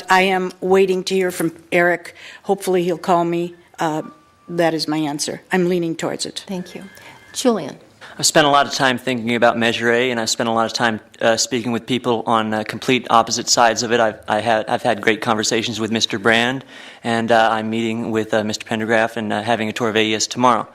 I am waiting to hear from Eric. Hopefully he'll call me. That is my answer. I'm leaning towards it. Thank you. Julian. I've spent a lot of time thinking about Measure A, and I've spent a lot of time speaking with people on complete opposite sides of it. I've had great conversations with Mr. Brand, and I'm meeting with Mr. Pendergraft and having a tour of AES tomorrow.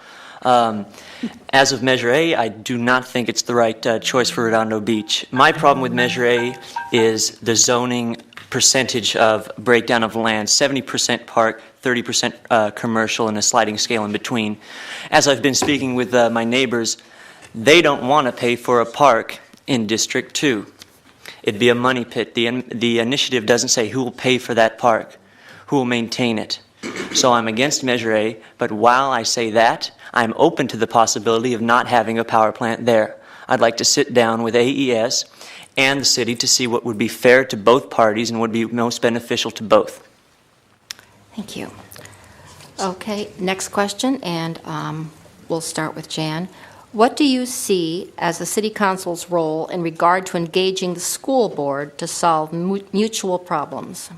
As of Measure A, I do not think it's the right choice for Redondo Beach. My problem with Measure A is the zoning percentage of breakdown of land, 70% park, 30% commercial, and a sliding scale in between. As I've been speaking with my neighbors, they don't want to pay for a park in District 2. It'd be a money pit. The initiative doesn't say who will pay for that park, who will maintain it. So I'm against Measure A, but while I say that, I'm open to the possibility of not having a power plant there. I'd like to sit down with AES and the city to see what would be fair to both parties and would be most beneficial to both. Thank you. Okay, next question, and we'll start with Jan. What do you see as the City Council's role in regard to engaging the school board to solve mutual problems?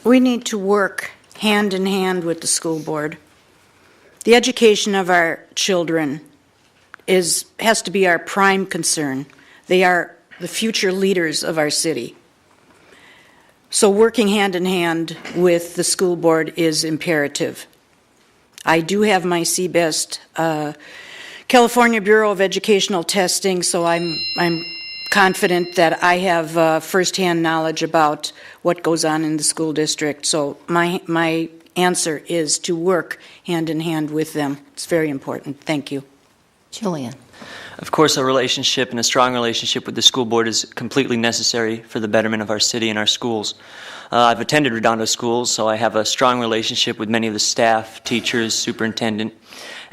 We need to work hand in hand with the school board. The education of our children has to be our prime concern. They are the future leaders of our city. So working hand in hand with the school board is imperative. I do have my CBEST California Bureau of Educational Testing, so I'm confident that I have firsthand knowledge about what goes on in the school district. So my answer is to work hand in hand with them. It's very important. Thank you. Julian. Of course, a relationship and a strong relationship with the school board is completely necessary for the betterment of our city and our schools. I've attended Redondo schools, so I have a strong relationship with many of the staff, teachers, superintendent,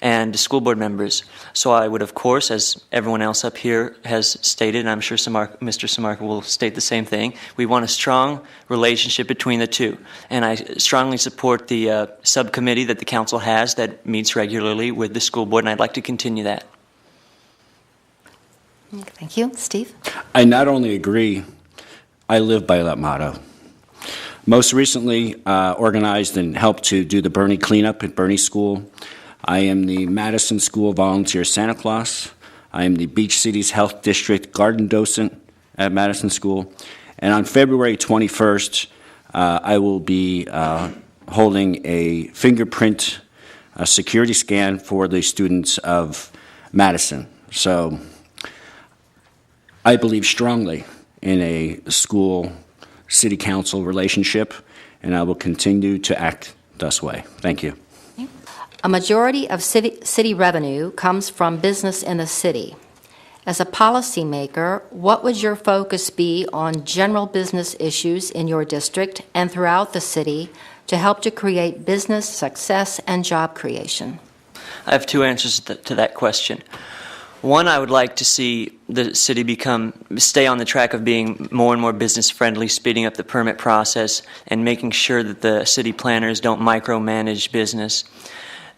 and school board members. So I would, of course, as everyone else up here has stated, and I'm sure Mr. Samarka will state the same thing, we want a strong relationship between the two. And I strongly support the subcommittee that the council has that meets regularly with the school board, and I'd like to continue that. Thank you. Steve? I not only agree, I live by that motto. Most recently, organized and helped to do the Bernie cleanup at Bernie School. I am the Madison School Volunteer Santa Claus. I am the Beach Cities Health District Garden Docent at Madison School. And on February 21st, I will be holding a fingerprint security scan for the students of Madison. So I believe strongly in a school-city council relationship, and I will continue to act this way. Thank you. A majority of city revenue comes from business in the city. As a policymaker, what would your focus be on general business issues in your district and throughout the city to help to create business success and job creation? I have two answers to that question. One, I would like to see the city stay on the track of being more and more business friendly, speeding up the permit process, and making sure that the city planners don't micromanage business.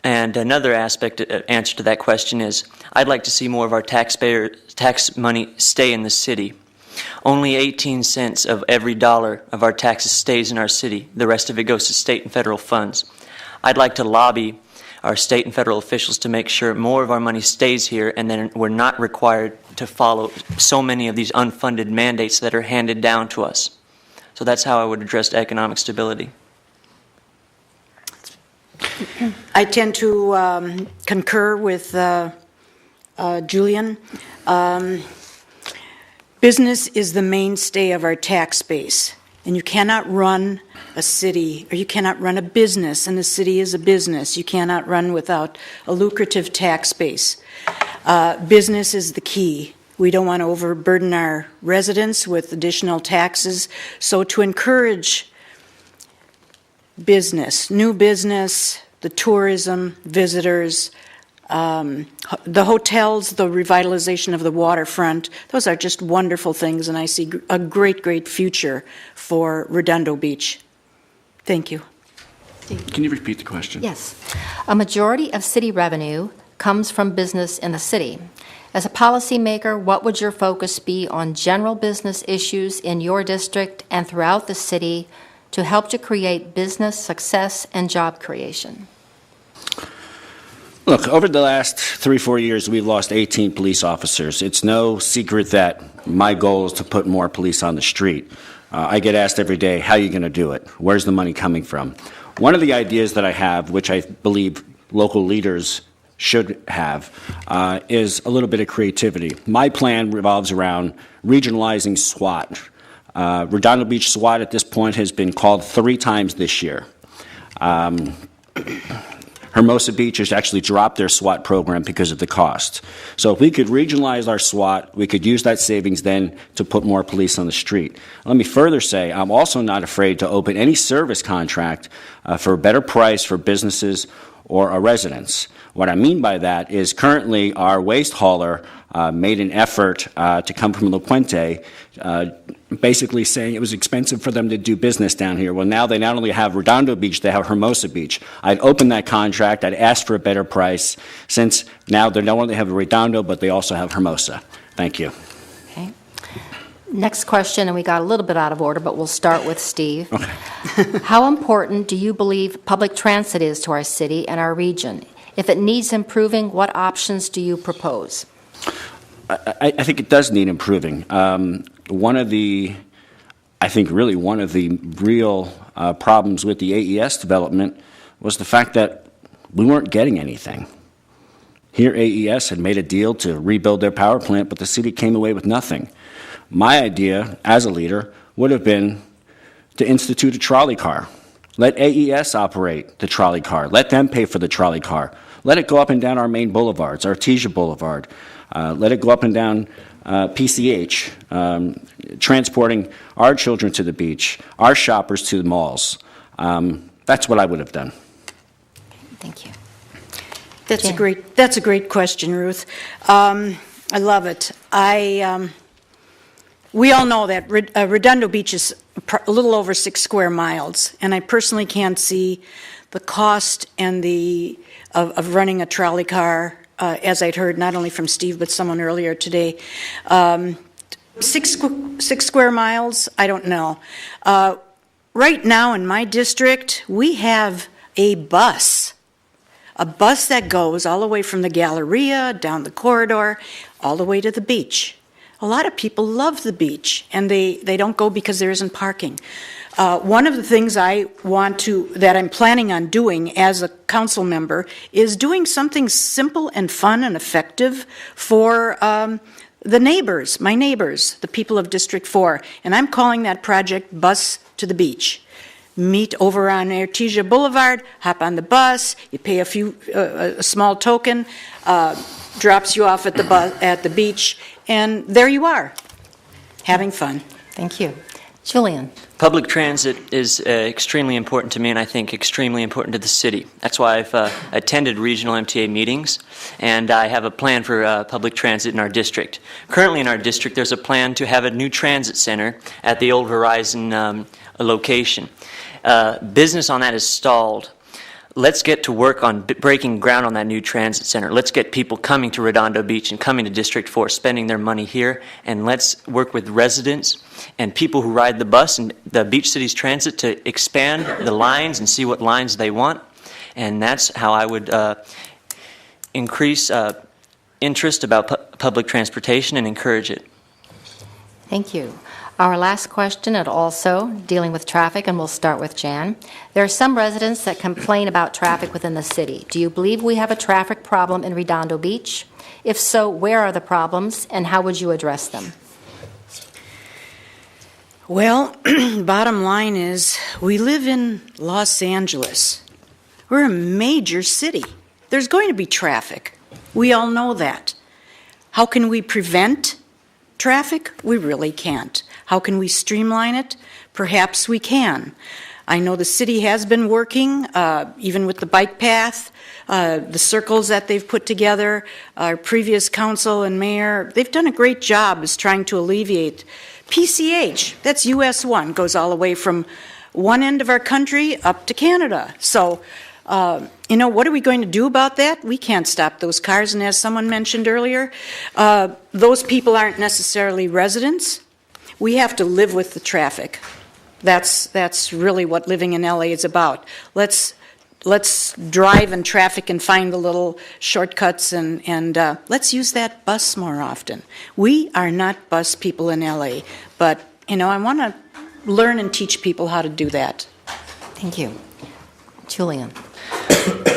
And another answer to that question is, I'd like to see more of our tax money stay in the city. Only 18 cents of every dollar of our taxes stays in our city. The rest of it goes to state and federal funds. I'd like to lobby our state and federal officials to make sure more of our money stays here, and then we're not required to follow so many of these unfunded mandates that are handed down to us. So that's how I would address economic stability. I tend to concur with Julian. Business is the mainstay of our tax base, and you cannot run a city, or you cannot run a business, and the city is a business. You cannot run without a lucrative tax base. Business is the key. We don't want to overburden our residents with additional taxes, so to encourage business, new business, the tourism, visitors, the hotels, the revitalization of the waterfront, those are just wonderful things, and I see a great, great future for Redondo Beach. Thank you. Can you repeat the question? Yes. A majority of city revenue comes from business in the city. As a policymaker, what would your focus be on general business issues in your district and throughout the city to help to create business success and job creation? Look, over the last 3-4 years, we've lost 18 police officers. It's no secret that my goal is to put more police on the street. I get asked every day, how are you going to do it? Where's the money coming from? One of the ideas that I have, which I believe local leaders should have, is a little bit of creativity. My plan revolves around regionalizing SWAT. Redondo Beach SWAT at this point has been called 3 times this year. Hermosa Beach has actually dropped their SWAT program because of the cost. So if we could regionalize our SWAT, we could use that savings then to put more police on the street. Let me further say, I'm also not afraid to open any service contract for a better price for businesses or our residents. What I mean by that is currently our waste hauler made an effort to come from La Puente, basically saying it was expensive for them to do business down here. Well, now they not only have Redondo Beach, they have Hermosa Beach. I'd open that contract, I'd ask for a better price, since now they not only have Redondo, but they also have Hermosa. Thank you. Okay. Next question, and we got a little bit out of order, but we'll start with Steve. Okay. How important do you believe public transit is to our city and our region? If it needs improving, what options do you propose? I think it does need improving. One of the real problems with the AES development was the fact that we weren't getting anything. Here, AES had made a deal to rebuild their power plant, but the city came away with nothing. My idea, as a leader, would have been to institute a trolley car. Let AES operate the trolley car. Let them pay for the trolley car. Let it go up and down our main boulevards, Artesia Boulevard. Let it go up and down PCH, transporting our children to the beach, our shoppers to the malls. That's what I would have done. Thank you. That's a great question, Ruth. I love it. We all know that Redondo Beach is a little over 6 square miles, and I personally can't see the cost and of running a trolley car, as I'd heard not only from Steve but someone earlier today. 6 square miles, I don't know. Right now in my district, we have a bus that goes all the way from the Galleria, down the corridor, all the way to the beach. A lot of people love the beach, and they don't go because there isn't parking. One of the things that I'm planning on doing as a council member is doing something simple and fun and effective for the neighbors, my neighbors, the people of District 4. And I'm calling that project Bus to the Beach. Meet over on Artesia Boulevard, hop on the bus, you pay a small token, drops you off at the beach, and there you are, having fun. Thank you. Julian. Public transit is extremely important to me, and I think extremely important to the city. That's why I've attended regional MTA meetings, and I have a plan for public transit in our district. Currently in our district, there's a plan to have a new transit center at the old Verizon location. Business on that is stalled. Let's get to work on breaking ground on that new transit center. Let's get people coming to Redondo Beach and coming to District 4, spending their money here, and let's work with residents and people who ride the bus and the Beach Cities Transit to expand the lines and see what lines they want. And that's how I would increase interest about public transportation and encourage it. Thank you. Our last question, and also dealing with traffic, and we'll start with Jan. There are some residents that complain about traffic within the city. Do you believe we have a traffic problem in Redondo Beach? If so, where are the problems, and how would you address them? Well, bottom line is, we live in Los Angeles. We're a major city. There's going to be traffic. We all know that. How can we prevent traffic? We really can't. How can we streamline it? Perhaps we can. I know the city has been working, even with the bike path, the circles that they've put together. Our previous council and mayor, they've done a great job as trying to alleviate PCH. That's US 1, goes all the way from one end of our country up to Canada. So What are we going to do about that? We can't stop those cars, and as someone mentioned earlier, those people aren't necessarily residents. We have to live with the traffic. That's really what living in LA is about. Let's drive in traffic and find the little shortcuts, and let's use that bus more often. We are not bus people in LA, but I want to learn and teach people how to do that. Thank you. Julian.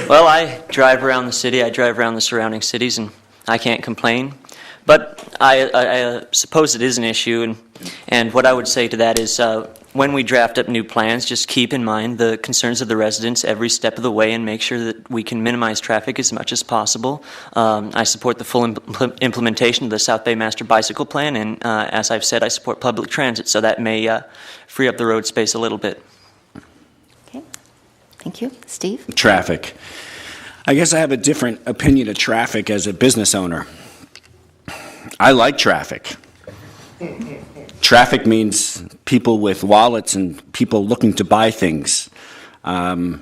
Well, I drive around the city. I drive around the surrounding cities, and I can't complain. But I suppose it is an issue, and what I would say to that is when we draft up new plans, just keep in mind the concerns of the residents every step of the way and make sure that we can minimize traffic as much as possible. I support the full implementation of the South Bay Master Bicycle Plan, and as I've said, I support public transit, so that may free up the road space a little bit. Okay. Thank you. Steve? Traffic. I guess I have a different opinion of traffic as a business owner. I like traffic. Traffic means people with wallets and people looking to buy things. I'd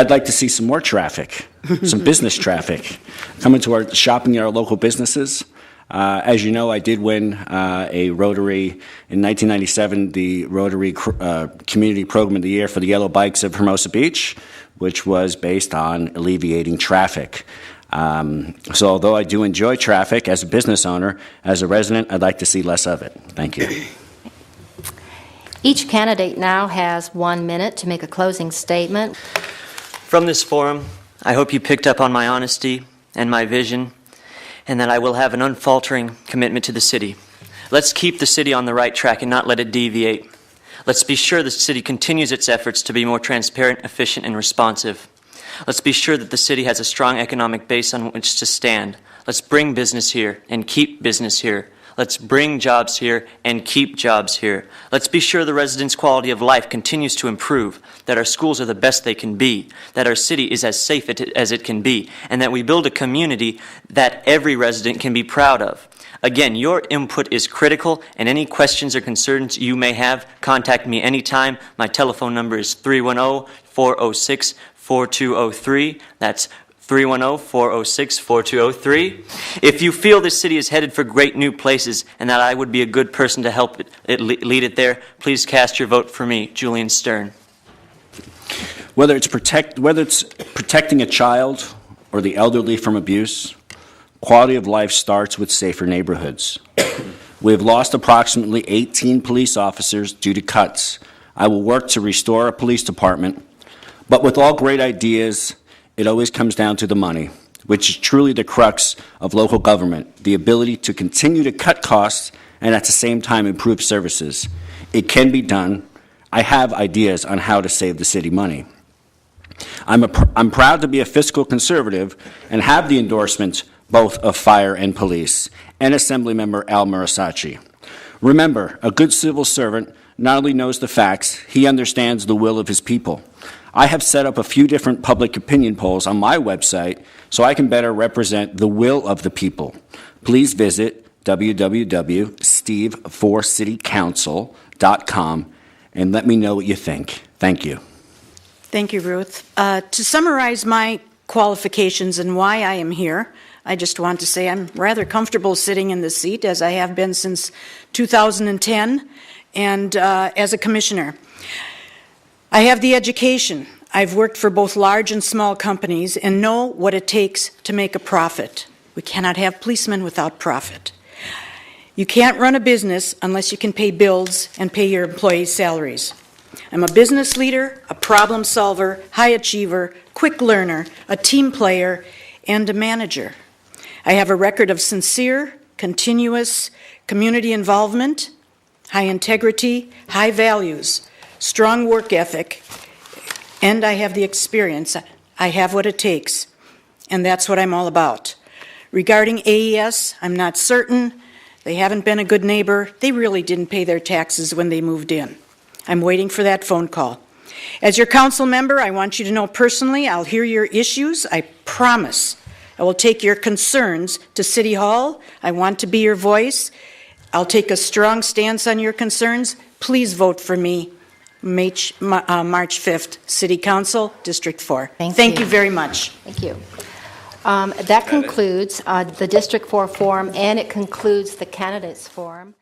like to see some more traffic, some business traffic, coming to our shopping at our local businesses. As you know, I did win a Rotary in 1997, the Rotary Community Program of the Year for the Yellow Bikes of Hermosa Beach, which was based on alleviating traffic. So although I do enjoy traffic as a business owner, as a resident, I'd like to see less of it. Thank you. Each candidate now has 1 minute to make a closing statement. From this forum, I hope you picked up on my honesty and my vision, and that I will have an unfaltering commitment to the city. Let's keep the city on the right track and not let it deviate. Let's be sure the city continues its efforts to be more transparent, efficient, and responsive. Let's be sure that the city has a strong economic base on which to stand. Let's bring business here and keep business here. Let's bring jobs here and keep jobs here. Let's be sure the residents' quality of life continues to improve, that our schools are the best they can be, that our city is as safe as it can be, and that we build a community that every resident can be proud of. Again, your input is critical, and any questions or concerns you may have, contact me anytime. My telephone number is 310-406-4203. That's 310-406-4203. If you feel this city is headed for great new places and that I would be a good person to help lead it there, please cast your vote for me, Julian Stern. Whether it's protecting a child or the elderly from abuse, quality of life starts with safer neighborhoods. We have lost approximately 18 police officers due to cuts. I will work to restore our police department, but with all great ideas, it always comes down to the money, which is truly the crux of local government, the ability to continue to cut costs and at the same time improve services. It can be done. I have ideas on how to save the city money. I'm proud to be a fiscal conservative and have the endorsement both of fire and police, and Assemblymember Al Murasacci. Remember, a good civil servant not only knows the facts, he understands the will of his people. I have set up a few different public opinion polls on my website so I can better represent the will of the people. Please visit www.steve4citycouncil.com and let me know what you think. Thank you. Thank you, Ruth. To summarize my qualifications and why I am here, I just want to say I'm rather comfortable sitting in this seat, as I have been since 2010, and as a commissioner. I have the education. I've worked for both large and small companies and know what it takes to make a profit. We cannot have policemen without profit. You can't run a business unless you can pay bills and pay your employees' salaries. I'm a business leader, a problem solver, high achiever, quick learner, a team player, and a manager. I have a record of sincere, continuous community involvement, high integrity, high values, strong work ethic, and I have the experience. I have what it takes, and that's what I'm all about. Regarding AES, I'm not certain. They haven't been a good neighbor. They really didn't pay their taxes when they moved in. I'm waiting for that phone call. As your council member, I want you to know personally, I'll hear your issues. I promise. I will take your concerns to City Hall. I want to be your voice. I'll take a strong stance on your concerns. Please vote for me March 5th, City Council, District 4. Thank you you. very much. Thank you. That concludes the District 4 forum, and it concludes the candidates forum.